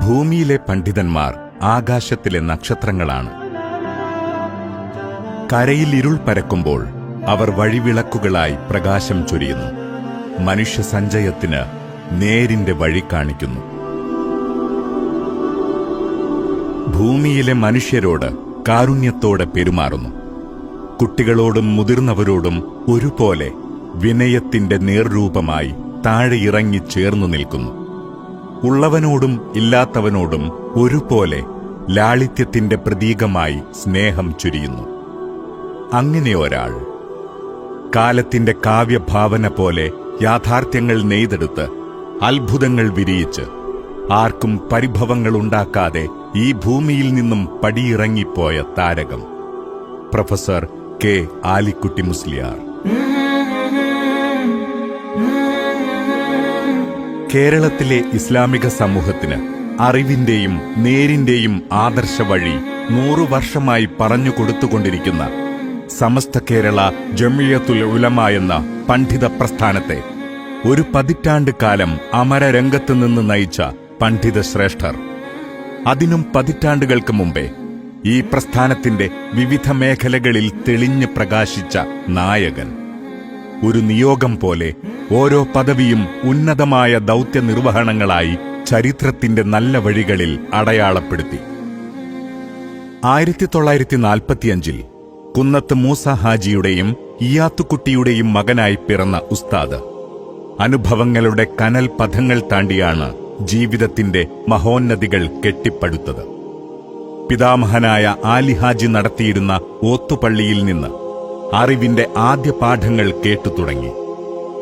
ഭൂമിയിലെ പണ്ഡിതന്മാർ ആകാശത്തിലെ നക്ഷത്രങ്ങളാണ്. കരയിൽ ഇരുൾ പരക്കുമ്പോൾ അവർ വഴിവിളക്കുകളായി പ്രകാശം ചൊരിയുന്നു. മനുഷ്യ സഞ്ചയത്തിന് നേരിന്റെ വഴി കാണിക്കുന്നു. ഭൂമിയിലെ മനുഷ്യരോട് കാരുണ്യത്തോടെ പെരുമാറുന്നു. കുട്ടികളോടും മുതിർന്നവരോടും ഒരുപോലെ വിനയത്തിന്റെ നേർരൂപമായി താഴെ ഇറങ്ങി ചേർന്നു നിൽക്കുന്നു. ഉള്ളവനോടും ഇല്ലാത്തവനോടും ഒരുപോലെ ലാളിത്യത്തിന്റെ പ്രതീകമായി സ്നേഹം ചൊരിയുന്നു. അങ്ങനെ ഒരാൾ കാലത്തിന്റെ കാവ്യഭാവന പോലെ യാഥാർത്ഥ്യങ്ങൾ നെയ്തെടുത്ത് അത്ഭുതങ്ങൾ വിരിയിച്ച് ആർക്കും പരിഭവങ്ങളുണ്ടാക്കാതെ ഈ ഭൂമിയിൽ നിന്നും പടിയിറങ്ങിപ്പോയ താരകം പ്രൊഫസർ കെ ആലിക്കുട്ടി മുസ്ലിയാർ. കേരളത്തിലെ ഇസ്ലാമിക സമൂഹത്തിന് അറിവിന്റെയും നേരിന്റെയും ആദർശ വഴി 100 വർഷമായി പറഞ്ഞുകൊടുത്തുകൊണ്ടിരിക്കുന്ന സമസ്ത കേരള ജമിയത്തുൽ ഉലമ എന്ന പണ്ഡിത പ്രസ്ഥാനത്തെ ഒരു പതിറ്റാണ്ട് കാലം അമരരംഗത്ത് നിന്ന് നയിച്ച പണ്ഡിത ശ്രേഷ്ഠർ, അതിനും പതിറ്റാണ്ടുകൾക്ക് മുമ്പേ ഈ പ്രസ്ഥാനത്തിന്റെ വിവിധ മേഖലകളിൽ തെളിഞ്ഞു പ്രകാശിച്ച നായകൻ, ഒരു നിയോഗം പോലെ ഓരോ പദവിയും ഉന്നതമായ ദൗത്യ നിർവഹണങ്ങളായി ചരിത്രത്തിന്റെ നല്ല വഴികളിൽ അടയാളപ്പെടുത്തി. 1945-ൽ കുന്നത്ത് മൂസ ഹാജിയുടെയും ഇയാത്തുക്കുട്ടിയുടെയും മകനായി പിറന്ന ഉസ്താദ് അനുഭവങ്ങളുടെ കനൽ പഥങ്ങൾ താണ്ടിയാണ് ജീവിതത്തിന്റെ മഹോന്നതികൾ കെട്ടിപ്പടുത്തത്. പിതാമഹനായ ആലിഹാജി നടത്തിയിരുന്ന ഓത്തുപള്ളിയിൽ നിന്ന് അറിവിന്റെ ആദ്യ പാഠങ്ങൾ കേട്ടുതുടങ്ങി.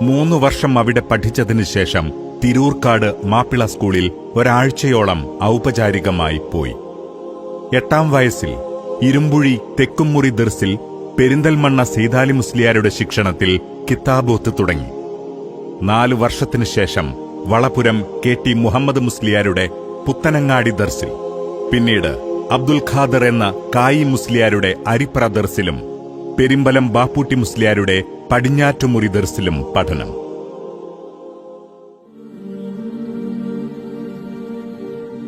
3 വർഷം അവിടെ പഠിച്ചതിനു ശേഷം തിരൂർക്കാട് മാപ്പിള സ്കൂളിൽ ഒരാഴ്ചയോളം ഔപചാരികമായി പോയി. 8ാം വയസ്സിൽ ഇരുമ്പുഴി തെക്കുംമുറി ദർസിൽ പെരിന്തൽമണ്ണ സീതാലി മുസ്ലിയാരുടെ ശിക്ഷണത്തിൽ കിതാബോത്ത് തുടങ്ങി. 4 വർഷത്തിനു ശേഷം വളപുരം KT മുഹമ്മദ് മുസ്ലിയാരുടെ പുത്തനങ്ങാടി ദർസിൽ, പിന്നീട് അബ്ദുൽ ഖാദർ എന്ന കായി മുസ്ലിയാരുടെ അരിപ്ര ദർസിലും പെരിമ്പലം ബാപ്പൂട്ടി മുസ്ലിയാരുടെ പടിഞ്ഞാറ്റുമുറി ദർസിലും പഠനം.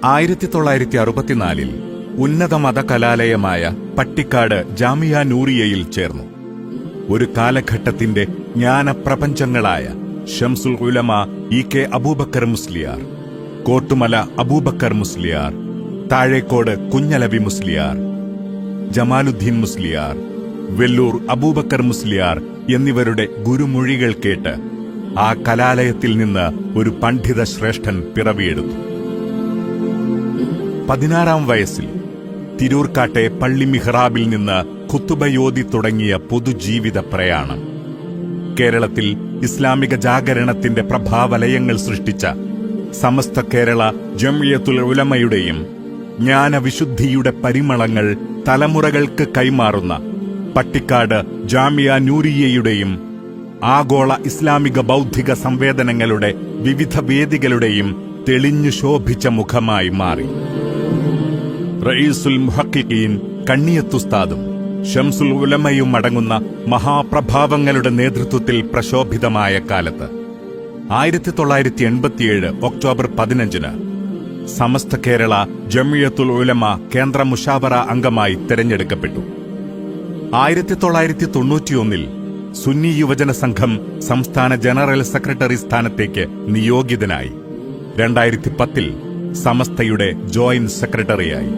1964-ൽ ഉന്നത മതകലാലയമായ പട്ടിക്കാട് ജാമിയ നൂറിയയിൽ ചേർന്നു. ഒരു കാലഘട്ടത്തിന്റെ ജ്ഞാനപ്രപഞ്ചങ്ങളായ ഷംസുൽ ഉലമ EK അബൂബക്കർ മുസ്ലിയാർ, കോട്ടുമല അബൂബക്കർ മുസ്ലിയാർ, താഴേക്കോട് കുഞ്ഞലവി മുസ്ലിയാർ, ജമാലുദ്ദീൻ മുസ്ലിയാർ, വെല്ലൂർ അബൂബക്കർ മുസ്ലിയാർ എന്നിവരുടെ ഗുരുമൊഴികൾ കേട്ട് ആ കലാലയത്തിൽ നിന്ന് ഒരു പണ്ഡിത ശ്രേഷ്ഠൻ പിറവിയെടുത്തു. 16ാം വയസ്സിൽ തിരൂർക്കാട്ടെ പള്ളി മിഹ്റാബിൽ നിന്ന് ഖുതുബയോതി തുടങ്ങിയ പൊതുജീവിത പ്രയാണം കേരളത്തിൽ ഇസ്ലാമിക ജാഗരണത്തിന്റെ പ്രഭാവലയങ്ങൾ സൃഷ്ടിച്ച സമസ്ത കേരള ജമിയത്തുൽ ഉലമയുടെയും ജ്ഞാനവിശുദ്ധിയുടെ പരിമളങ്ങൾ തലമുറകൾക്ക് കൈമാറുന്ന പട്ടിക്കാട് ജാമിയ നൂരിയയുടെയും ആഗോള ഇസ്ലാമിക ബൗദ്ധിക സംവേദനങ്ങളുടെ വിവിധ വേദികളുടെയും തെളിഞ്ഞു ശോഭിച്ച മുഖമായി മാറി. റഈസുൽ മുഹഖിഖീൻ കണ്ണിയത്തുസ്താദും ഷംസുൽ ഉലമയും അടങ്ങുന്ന മഹാപ്രഭാവങ്ങളുടെ നേതൃത്വത്തിൽ പ്രശോഭിതമായ കാലത്ത് 1987 ഒക്ടോബർ 15-ന് സമസ്ത കേരള ജമിയത്തുൽ ഉലമ കേന്ദ്ര മുഷാവറ അംഗമായി തെരഞ്ഞെടുക്കപ്പെട്ടു. 1991-ൽ സുന്നി യുവജന സംഘം സംസ്ഥാന ജനറൽ സെക്രട്ടറി സ്ഥാനത്തേക്ക് നിയോഗിതനായി. 2010-ൽ സമസ്തയുടെ ജോയിന്റ് സെക്രട്ടറിയായി.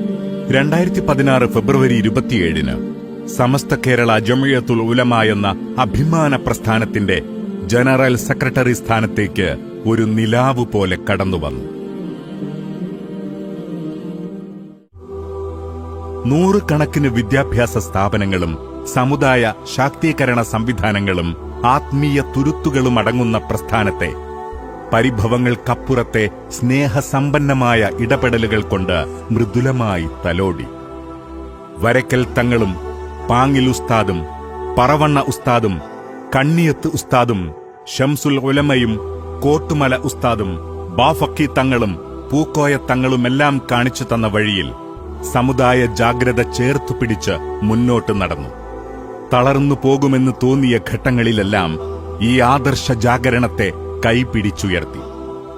2016 ഫെബ്രുവരി 27-ന് സമസ്ത കേരള ജമിയത്തുൽ ഉലമ എന്ന അഭിമാന പ്രസ്ഥാനത്തിന്റെ ജനറൽ സെക്രട്ടറി സ്ഥാനത്തേക്ക് ഒരു നിലാവ് പോലെ കടന്നുവന്നു. 100 കണക്കിന് വിദ്യാഭ്യാസ സ്ഥാപനങ്ങളും സമുദായ ശാക്തീകരണ സംവിധാനങ്ങളും ആത്മീയ തുരുത്തുകളും അടങ്ങുന്ന പ്രസ്ഥാനത്തെ പരിഭവങ്ങൾക്കപ്പുറത്തെ സ്നേഹസമ്പന്നമായ ഇടപെടലുകൾ കൊണ്ട് മൃദുലമായി തലോടി. വരക്കൽ തങ്ങളും പാങ്ങിൽ ഉസ്താദും പറവണ്ണ ഉസ്താദും കണ്ണിയത്ത് ഉസ്താദും ഷംസുൽ ഉലമയും കോട്ടുമല ഉസ്താദും ബാഫക്കി തങ്ങളും പൂക്കോയ തങ്ങളുമെല്ലാം കാണിച്ചു തന്ന വഴിയിൽ സമുദായ ജാഗ്രത ചേർത്തുപിടിച്ച് മുന്നോട്ട് നടന്നു. തളർന്നു പോകുമെന്ന് തോന്നിയ ഘട്ടങ്ങളിലെല്ലാം ഈ ആദർശ ജാഗരണത്തെ കൈ പിടിച്ചുയർത്തി.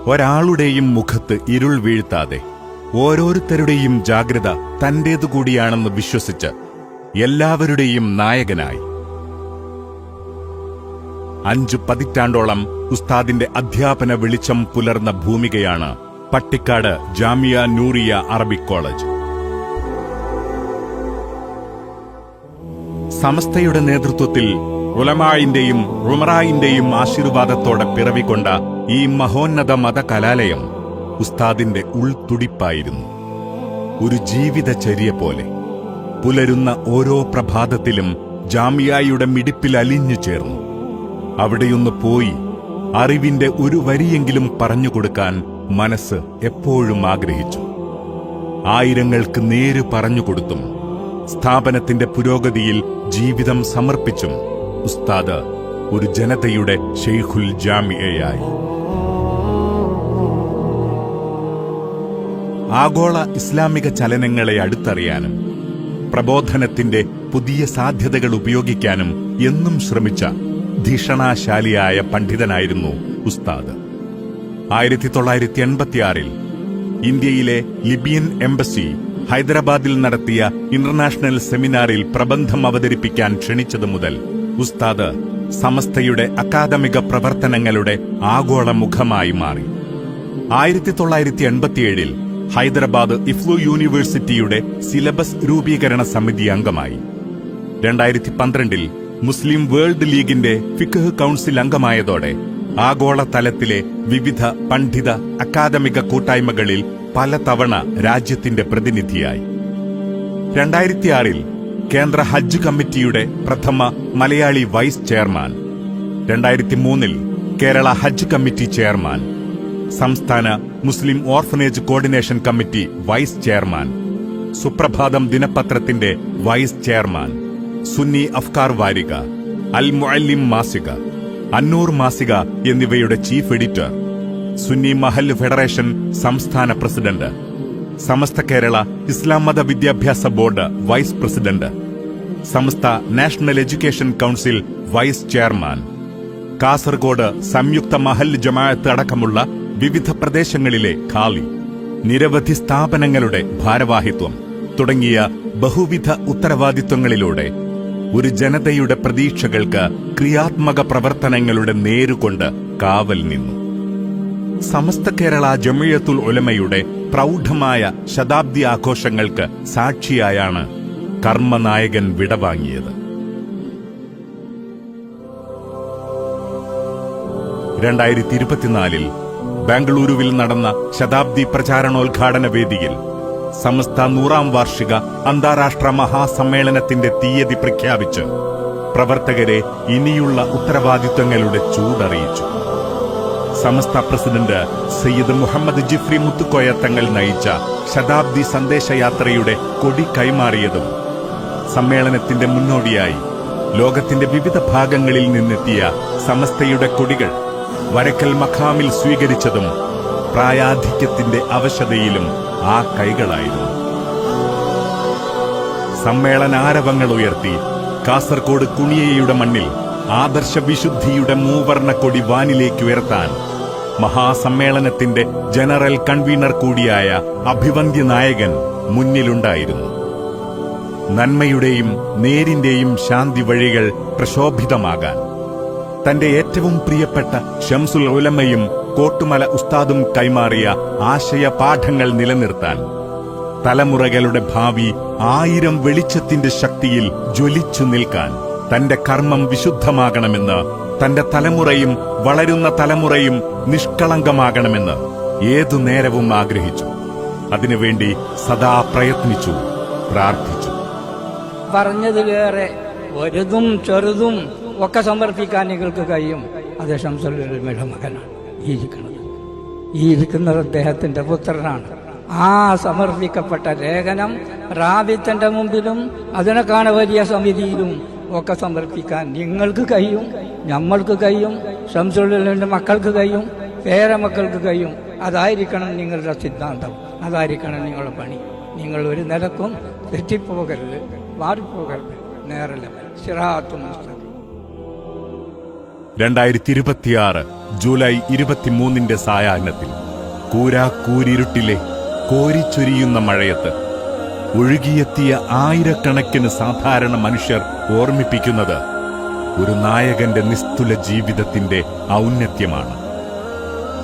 ഒരാളുടെയും മുഖത്ത് ഇരുൾ വീഴ്ത്താതെ ഓരോരുത്തരുടെയും ജാഗ്രത തന്റേതുകൂടിയാണെന്ന് വിശ്വസിച്ച് എല്ലാവരുടെയും നായകനായി 5 പതിറ്റാണ്ടോളം ഉസ്താദിന്റെ അധ്യാപന വെളിച്ചം പുലർന്ന ഭൂമികയാണ് പട്ടിക്കാട് ജാമിയ നൂറിയ അറബിക് കോളേജ്. സമസ്തയുടെ നേതൃത്വത്തിൽ ഉലമായിന്റെയും ഉമറായിന്റെയും ആശീർവാദത്തോടെ പിറവികൊണ്ട ഈ മഹോന്നത മതകലാലയം ഉസ്താദിന്റെ ഉൾത്തുടിപ്പായിരുന്നു. ഒരു ജീവിതചര്യ പോലെ പുലരുന്ന ഓരോ പ്രഭാതത്തിലും ജാമിയായുടെ മിടിപ്പിൽ അലിഞ്ഞു ചേർന്നു. അവിടെയൊന്ന് പോയി അറിവിന്റെ ഒരു വരിയെങ്കിലും പറഞ്ഞുകൊടുക്കാൻ മനസ്സ് എപ്പോഴും ആഗ്രഹിച്ചു. ആയിരങ്ങൾക്ക് നേര് പറഞ്ഞുകൊടുത്തും സ്ഥാപനത്തിന്റെ പുരോഗതിയിൽ ജീവിതം സമർപ്പിച്ചും ഉസ്താദ് ഒരു ജനതയുടെ ഷെയ്ഖുൽ ജാമിഅയായി. ആഗോള ഇസ്ലാമിക ചലനങ്ങളെ അടുത്തറിയാനും പ്രബോധനത്തിന്റെ പുതിയ സാധ്യതകൾ ഉപയോഗിക്കാനും എന്നും ശ്രമിച്ച ധിഷണാശാലിയായ പണ്ഡിതനായിരുന്നു ഉസ്താദ്. 1986 ഇന്ത്യയിലെ ലിബിയൻ എംബസി ഹൈദരാബാദിൽ നടത്തിയ ഇന്റർനാഷണൽ സെമിനാറിൽ പ്രബന്ധം അവതരിപ്പിക്കാൻ ക്ഷണിച്ചതു മുതൽ ഉസ്താദ് സമസ്തയുടെ അക്കാദമിക പ്രവർത്തനങ്ങളുടെ ആഗോള മുഖമായി മാറി. 1987 ഹൈദരാബാദ് ഇഫ്ലു യൂണിവേഴ്സിറ്റിയുടെ സിലബസ് രൂപീകരണ സമിതി അംഗമായി. 2012 മുസ്ലിം വേൾഡ് ലീഗിന്റെ ഫിഖ് കൗൺസിൽ അംഗമായതോടെ ആഗോള തലത്തിലെ വിവിധ പണ്ഡിത അക്കാദമിക കൂട്ടായ്മകളിൽ പലതവണ രാജ്യത്തിന്റെ പ്രതിനിധിയായി. 2006 കേന്ദ്ര ഹജ്ജ് കമ്മിറ്റിയുടെ പ്രഥമ മലയാളി വൈസ് ചെയർമാൻ, 2003 കേരള ഹജ്ജ് കമ്മിറ്റി ചെയർമാൻ, സംസ്ഥാന മുസ്ലിം orphanage coordination committee vice chairman, Suprabhatham ദിനപത്രത്തിന്റെ വൈസ് ചെയർമാൻ, സുന്നി അഫ്കാർ വാരിക, അൽ മുഅല്ലിം മാസിക, അന്നൂർ മാസിക എന്നിവയുടെ ചീഫ് എഡിറ്റർ, സുന്നി മഹൽ ഫെഡറേഷൻ സംസ്ഥാന പ്രസിഡന്റ്, സമസ്ത കേരള ഇസ്ലാം മത വിദ്യാഭ്യാസ board vice president, Samastha national education council vice chairman, Kasaragod സംയുക്ത മഹൽ ജമാഅത്ത് അടക്കമുള്ള വിവിധ പ്രദേശങ്ങളിലെ ഖാലി, നിരവധി സ്ഥാപനങ്ങളുടെ ഭാരവാഹിത്വം തുടങ്ങിയ ബഹുവിധ ഉത്തരവാദിത്വങ്ങളിലൂടെ ഒരു ജനതയുടെ പ്രതീക്ഷകൾക്ക് ക്രിയാത്മക പ്രവർത്തനങ്ങളുടെ നേരുകൊണ്ട് കാവൽ നിന്നു. സമസ്ത കേരള ജമിയത്തുൽ ഉലമയുടെ പ്രൗഢമായ ശതാബ്ദി ആഘോഷങ്ങൾക്ക് സാക്ഷിയായാണ് കർമ്മനായകൻ വിടവാങ്ങിയത്. 2024 ബാംഗ്ലൂരുവിൽ നടന്ന ശതാബ്ദി പ്രചാരണോദ്ഘാടന വേദിയിൽ സമസ്ത 100ാം വാർഷിക അന്താരാഷ്ട്ര മഹാസമ്മേളനത്തിന്റെ തീയതി പ്രഖ്യാപിച്ച് പ്രവർത്തകരെ ഇനിയുള്ള ഉത്തരവാദിത്വങ്ങളുടെ ചൂടറിയിച്ചു. സമസ്ത പ്രസിഡന്റ് സയ്യിദ് മുഹമ്മദ് ജിഫ്രി മുത്തുക്കോയ തങ്ങൾ നയിച്ച ശതാബ്ദി സന്ദേശയാത്രയുടെ കൊടി കൈമാറിയതും സമ്മേളനത്തിന്റെ മുന്നോടിയായി ലോകത്തിന്റെ വിവിധ ഭാഗങ്ങളിൽ നിന്നെത്തിയ സമസ്തയുടെ കൊടികൾ വരക്കൽ മഖാമിൽ സ്വീകരിച്ചതും പ്രായാധിക്യത്തിന്റെ അവശതയിലും ആ കൈകളായിരുന്നു. സമ്മേളനാരവങ്ങൾ ഉയർത്തി കാസർഗോഡ് കുണിയയുടെ മണ്ണിൽ ആദർശ വിശുദ്ധിയുടെ മൂവർണ്ണ കൊടി വാനിലേക്കുയർത്താൻ മഹാസമ്മേളനത്തിന്റെ ജനറൽ കൺവീനർ കൂടിയായ അഭിവന്ദ്യ നായകൻ മുന്നിലുണ്ടായിരുന്നു. നന്മയുടെയും നേരിന്റെയും ശാന്തി വഴികൾ പ്രശോഭിതമാകാൻ തന്റെ ഏറ്റവും പ്രിയപ്പെട്ട ഷംസുൽ ഉലമയും കോട്ടുമല ഉസ്താദും കൈമാറിയ ആശയ പാഠങ്ങൾ നിലനിർത്താൻ തലമുറകളുടെ ഭാവി 1000 വെളിച്ചത്തിന്റെ ശക്തിയിൽ ജ്വലിച്ചു നിൽക്കാൻ തന്റെ കർമ്മം വിശുദ്ധമാകണമെന്ന്, തന്റെ തലമുറയും വളരുന്ന തലമുറയും നിഷ്കളങ്കമാകണമെന്ന് ഏതു നേരവും ആഗ്രഹിച്ചു. അതിനുവേണ്ടി സദാ പ്രയത്നിച്ചു, പ്രാർത്ഥിച്ചു. പറഞ്ഞതിലേറെ വലുതും ചെറുതും ഒക്കെ സമർപ്പിക്കാൻ നിങ്ങൾക്ക് കഴിയും. അത് ശംസുൽ ഉലമയുടെ മകനാണ് ഈ ഇരിക്കുന്നത് അദ്ദേഹത്തിന്റെ പുത്രനാണ്. ആ സമർപ്പിക്കപ്പെട്ട ലേഖനം റാബിത്തിന്റെ മുമ്പിലും അതിനെക്കാണ് വലിയ സമിതിയിലും ഒക്കെ സമർപ്പിക്കാൻ നിങ്ങൾക്ക് കഴിയും, നമ്മൾക്ക് കഴിയും, ശംസുൽ ഉലമയുടെ മക്കൾക്ക് കഴിയും, പേരമക്കൾക്ക് കഴിയും. അതായിരിക്കണം നിങ്ങളുടെ സിദ്ധാന്തം, അതായിരിക്കണം നിങ്ങളുടെ പണി. നിങ്ങൾ ഒരു നിലക്കും തെറ്റിപ്പോകരുത്, മാറിപ്പോകരുത്. നേരല്ല സിറാത്തുൽ മുസ്തഖീം. 2026 ജൂലൈ 23 സായാഹ്നത്തിൽ കൂരാക്കൂരിരുട്ടിലെ കോരിച്ചൊരിയുന്ന മഴയത്ത് ഒഴുകിയെത്തിയ ആയിരക്കണക്കിന് സാധാരണ മനുഷ്യർ ഓർമ്മിപ്പിക്കുന്നത് ഒരു നായകന്റെ നിസ്തുല ജീവിതത്തിന്റെ ഔന്നത്യമാണ്.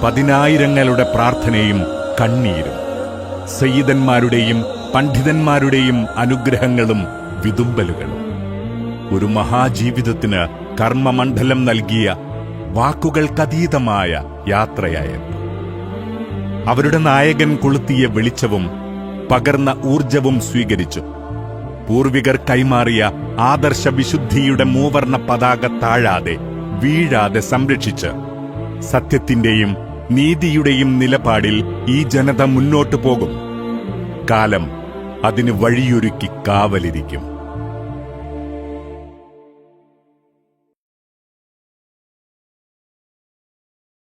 പതിനായിരങ്ങളുടെ പ്രാർത്ഥനയും കണ്ണീരും, സയ്യിദന്മാരുടെയും പണ്ഡിതന്മാരുടെയും അനുഗ്രഹങ്ങളും വിതുമ്പലുകളും, ഒരു മഹാജീവിതത്തിന് കർമ്മമണ്ഡലം നൽകിയ വാക്കുകൾക്കതീതമായ യാത്രയയപ്പ്. അവരുടെ നായകൻ കൊളുത്തിയ വെളിച്ചവും പകർന്ന ഊർജവും സ്വീകരിച്ചു പൂർവികർ കൈമാറിയ ആദർശ വിശുദ്ധിയുടെ മൂവർണ്ണ പതാക താഴാതെ വീഴാതെ സംരക്ഷിച്ച് സത്യത്തിന്റെയും നീതിയുടെയും നിലപാടിൽ ഈ ജനത മുന്നോട്ടു പോകും. കാലം അതിന് വഴിയൊരുക്കി കാവലിരിക്കും.